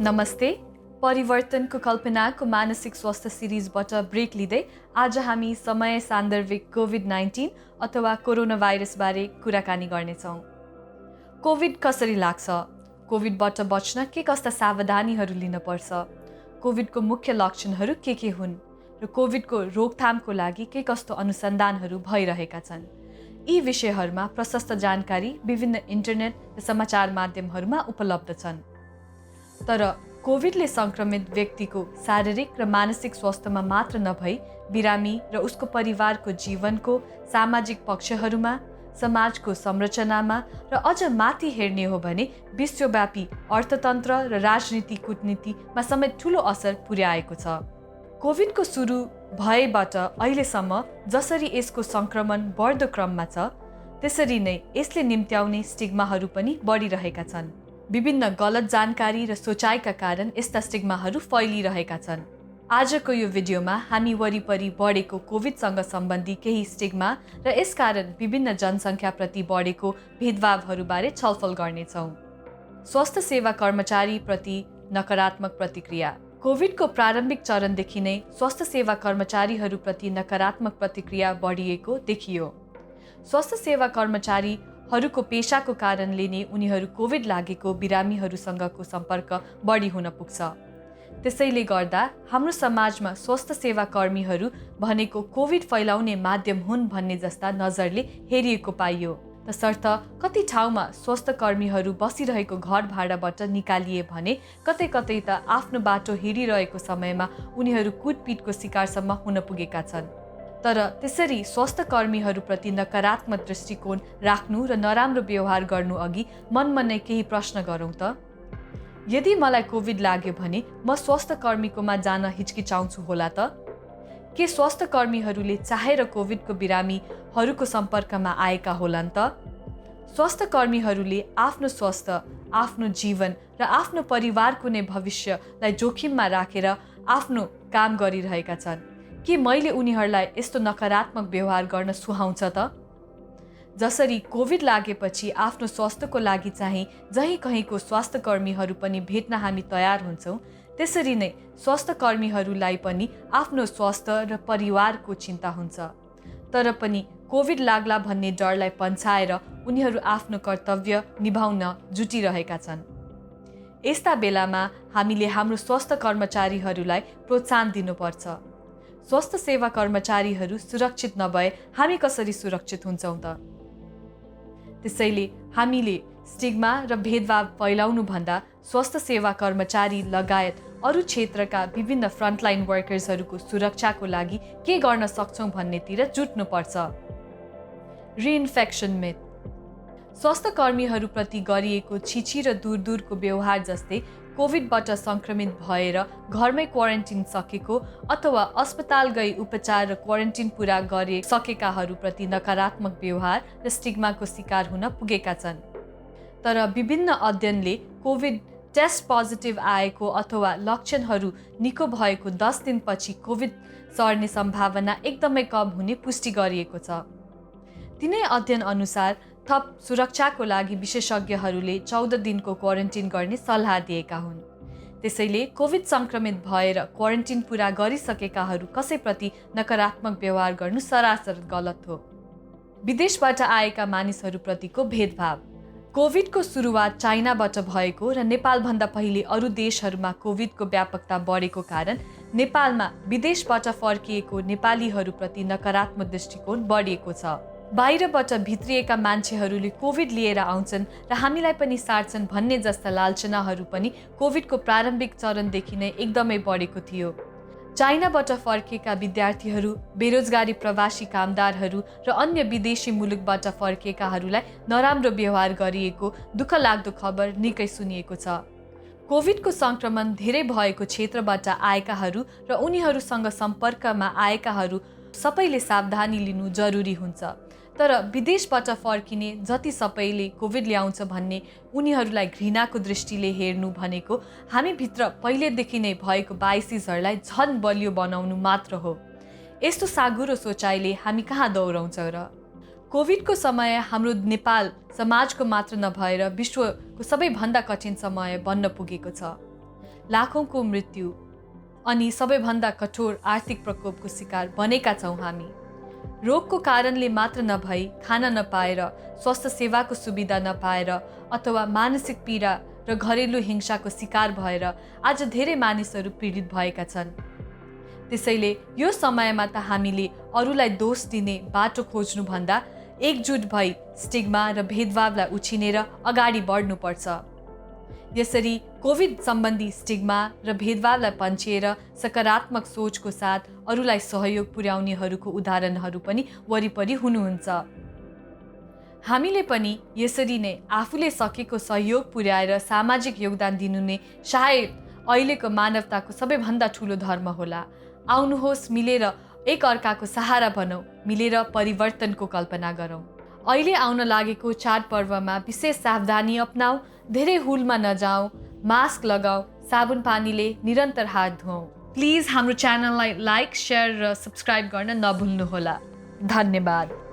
नमस्ते। परिवर्तनको कल्पनाको मानसिक स्वास्थ्य सिरिजबाट ब्रेक लिँदै आज हामी समय सान्दर्भिक कोभिड-19 अथवा कोरोना भाइरसबारे कुराकानी गर्नेछौँ। कोभिड कसरी लाग्छ? कोभिडबाट बच्न के कस्ता सावधानीहरू लिनुपर्छ? कोभिडको मुख्य लक्षणहरू के हुन्? र कोभिडको रोकथामको लागि के कस्तो अनुसन्धानहरू भइरहेका छन्? यी विषयहरूमा प्रशस्त जानकारी विभिन्न इन्टरनेट र समाचार माध्यमहरूमा उपलब्ध छन्। तर कोभिडले सङ्क्रमित व्यक्तिको शारीरिक र मानसिक स्वास्थ्यमा मात्र नभई बिरामी र उसको परिवारको जीवनको सामाजिक पक्षहरूमा, समाजको संरचनामा र अझ माथि हेर्ने हो भने विश्वव्यापी अर्थतन्त्र र राजनीति कूटनीतिमा समेत ठूलो असर पुर्याएको छ। कोभिडको सुरु भएबाट अहिलेसम्म जसरी यसको सङ्क्रमण बढ्दो क्रममा छ, त्यसरी नै यसले निम्त्याउने स्टिग्माहरू पनि बढिरहेका छन्। विभिन्न गलत जानकारी र सोचाइका कारण यस्ता स्टिग्माहरू फैलिरहेका छन्। आजको यो भिडियोमा हामी वरिपरि बढेको कोभिडसँग सम्बन्धी केही स्टिग्मा र यसकारण विभिन्न जनसङ्ख्याप्रति बढेको भेदभावहरूबारे छलफल गर्नेछौँ। स्वास्थ्य सेवा कर्मचारीप्रति नकारात्मक प्रतिक्रिया। कोभिडको प्रारम्भिक चरणदेखि नै स्वास्थ्य सेवा कर्मचारीहरूप्रति नकारात्मक प्रतिक्रिया बढिएको देखियो। स्वास्थ्य सेवा कर्मचारीहरूको पेशाको कारणले नै उनीहरू कोभिड लागेको बिरामीहरूसँगको सम्पर्क बढी हुन पुग्छ। त्यसैले गर्दा हाम्रो समाजमा स्वास्थ्य सेवा कर्मीहरू भनेको कोभिड फैलाउने माध्यम हुन् भन्ने जस्ता नजरले हेरिएको पाइयो। तसर्थ कति ठाउँमा स्वास्थ्य कर्मीहरू बसिरहेको घर भाडाबाट निकालिए भने कतै कतै त आफ्नो बाटो हिँडिरहेको समयमा उनीहरू कुटपिटको शिकारसम्म हुन पुगेका छन्। तर त्यसरी स्वास्थ्य कर्मीहरूप्रति नकारात्मक दृष्टिकोण राख्नु र नराम्रो व्यवहार गर्नु अघि मनमा नै केही प्रश्न गरौँ त। यदि मलाई कोभिड लाग्यो भने म स्वास्थ्य कर्मीकोमा जान हिचकिचाउँछु होला त? के स्वास्थ्य कर्मीहरूले चाहेर कोभिडको बिरामीहरूको सम्पर्कमा आएका होलान् त? स्वास्थ्य कर्मीहरूले आफ्नो स्वास्थ्य, आफ्नो जीवन र आफ्नो परिवारको नै भविष्यलाई जोखिममा राखेर आफ्नो काम गरिरहेका छन्। के मैले उनीहरूलाई यस्तो नकारात्मक व्यवहार गर्न सुहाउँछ त? जसरी कोभिड लागेपछि आफ्नो स्वास्थ्यको लागि चाहिँ जहीँ कहीँको स्वास्थ्य कर्मीहरू पनि भेट्न हामी तयार हुन्छौँ, त्यसरी नै स्वास्थ्य कर्मीहरूलाई पनि आफ्नो स्वास्थ्य र परिवारको चिन्ता हुन्छ। तर पनि कोभिड लाग्ला भन्ने डरलाई पन्छाएर उनीहरू आफ्नो कर्तव्य निभाउन जुटिरहेका छन्। यस्ता बेलामा हामीले हाम्रो स्वास्थ्य कर्मचारीहरूलाई प्रोत्साहन दिनुपर्छ। स्वास्थ्य सेवा कर्मचारीहरू सुरक्षित नभए हामी कसरी सुरक्षित हुन्छौँ त? त्यसैले हामीले स्टिग्मा र भेदभाव फैलाउनुभन्दा स्वास्थ्य सेवा कर्मचारी लगायत अरू क्षेत्रका विभिन्न फ्रन्टलाइन वर्कर्सहरूको सुरक्षाको लागि के गर्न सक्छौँ भन्नेतिर जुट्नुपर्छ। रिइन्फेक्सन मिथ। स्वास्थ्य कर्मीहरूप्रति गरिएको छिछि र दूरको व्यवहार जस्तै कोभिडबाट सङ्क्रमित भएर घरमै क्वारेन्टिन सकेको अथवा अस्पताल गई उपचार र क्वारेन्टिन पुरा गरे सकेकाहरूप्रति नकारात्मक व्यवहार र स्टिग्माको शिकार हुन पुगेका छन्। तर विभिन्न अध्ययनले कोभिड टेस्ट पोजिटिभ आएको अथवा लक्षणहरू निको भएको 10 दिनपछि कोभिड सर्ने सम्भावना एकदमै कम हुने पुष्टि गरिएको छ। तिनै अध्ययन अनुसार थप सुरक्षाको लागि विशेषज्ञहरूले 14 दिनको क्वारेन्टिन गर्ने सल्लाह दिएका हुन्। त्यसैले कोभिड सङ्क्रमित भएर क्वारेन्टिन पुरा गरिसकेकाहरू कसैप्रति नकारात्मक व्यवहार गर्नु सरासर गलत हो। विदेशबाट आएका मानिसहरूप्रतिको भेदभाव। कोभिडको सुरुवात चाइनाबाट भएको र नेपालभन्दा पहिले अरू देशहरूमा कोभिडको व्यापकता बढेको कारण नेपालमा विदेशबाट फर्किएको नेपालीहरूप्रति नकारात्मक दृष्टिकोण बढिएको छ। बाहिरबाट भित्रिएका मान्छेहरूले कोभिड लिएर आउँछन् र हामीलाई पनि सार्छन् भन्ने जस्ता लालचनाहरू पनि कोभिडको प्रारम्भिक चरणदेखि नै एकदमै बढेको थियो। चाइनाबाट फर्केका विद्यार्थीहरू, बेरोजगारी प्रवासी कामदारहरू र अन्य विदेशी मुलुकबाट फर्केकाहरूलाई नराम्रो व्यवहार गरिएको दुःखलाग्दो खबर निकै सुनिएको छ। कोभिडको सङ्क्रमण धेरै भएको क्षेत्रबाट आएकाहरू र उनीहरूसँग सम्पर्कमा आएकाहरू सबैले सावधानी लिनु जरुरी हुन्छ। तर विदेशबाट फर्किने जति सबैले कोभिड ल्याउँछ भन्ने उनीहरूलाई घृणाको दृष्टिले हेर्नु भनेको हामीभित्र पहिलेदेखि नै भएको बाइसिसहरूलाई झन बलियो बनाउनु मात्र हो। यस्तो साँघुरो सोचाइले हामी कहाँ दौडाउँछौँ र? कोभिडको समय हाम्रो नेपाल समाजको मात्र नभएर विश्वको सबैभन्दा कठिन समय बन्न पुगेको छ। लाखौँको मृत्यु अनि सबैभन्दा कठोर आर्थिक प्रकोपको शिकार बनेका छौँ हामी। रोगको कारणले मात्र नभई खान नपाएर, स्वास्थ्य सेवाको सुविधा नपाएर अथवा मानसिक पीडा र घरेलु हिंसाको शिकार भएर आज धेरै मानिसहरू पीडित भएका छन्। त्यसैले यो समयमा त हामीले अरूलाई दोष दिने बाटो खोज्नुभन्दा एकजुट भई स्टिग्मा र भेदभावलाई उछिनेर अगाडि बढ्नुपर्छ। यसरी कोभिड सम्बन्धी स्टिग्मा र भेदभावलाई पन्छिएर सकारात्मक सोचको साथ अरूलाई सहयोग पुर्याउनेहरूको उदाहरणहरू पनि वरिपरि हुनुहुन्छ। हामीले पनि यसरी नै आफूले सकेको सहयोग पुर्याएर सामाजिक योगदान दिनु नै सायद अहिलेको मानवताको सबैभन्दा ठुलो धर्म होला। आउनुहोस् मिलेर एक अर्काको सहारा बनौँ, मिलेर परिवर्तनको कल्पना गरौँ। अहिले आउन लागेको चाडपर्वमा विशेष सावधानी अपनाऊ, धेरै हुलमा नजाऊ, मास्क लगाऊ, साबुन पानीले निरन्तर हात धुऔँ। प्लिज हाम्रो च्यानललाई लाइक, सेयर र सब्सक्राइब गर्न नभुल्नुहोला। धन्यवाद।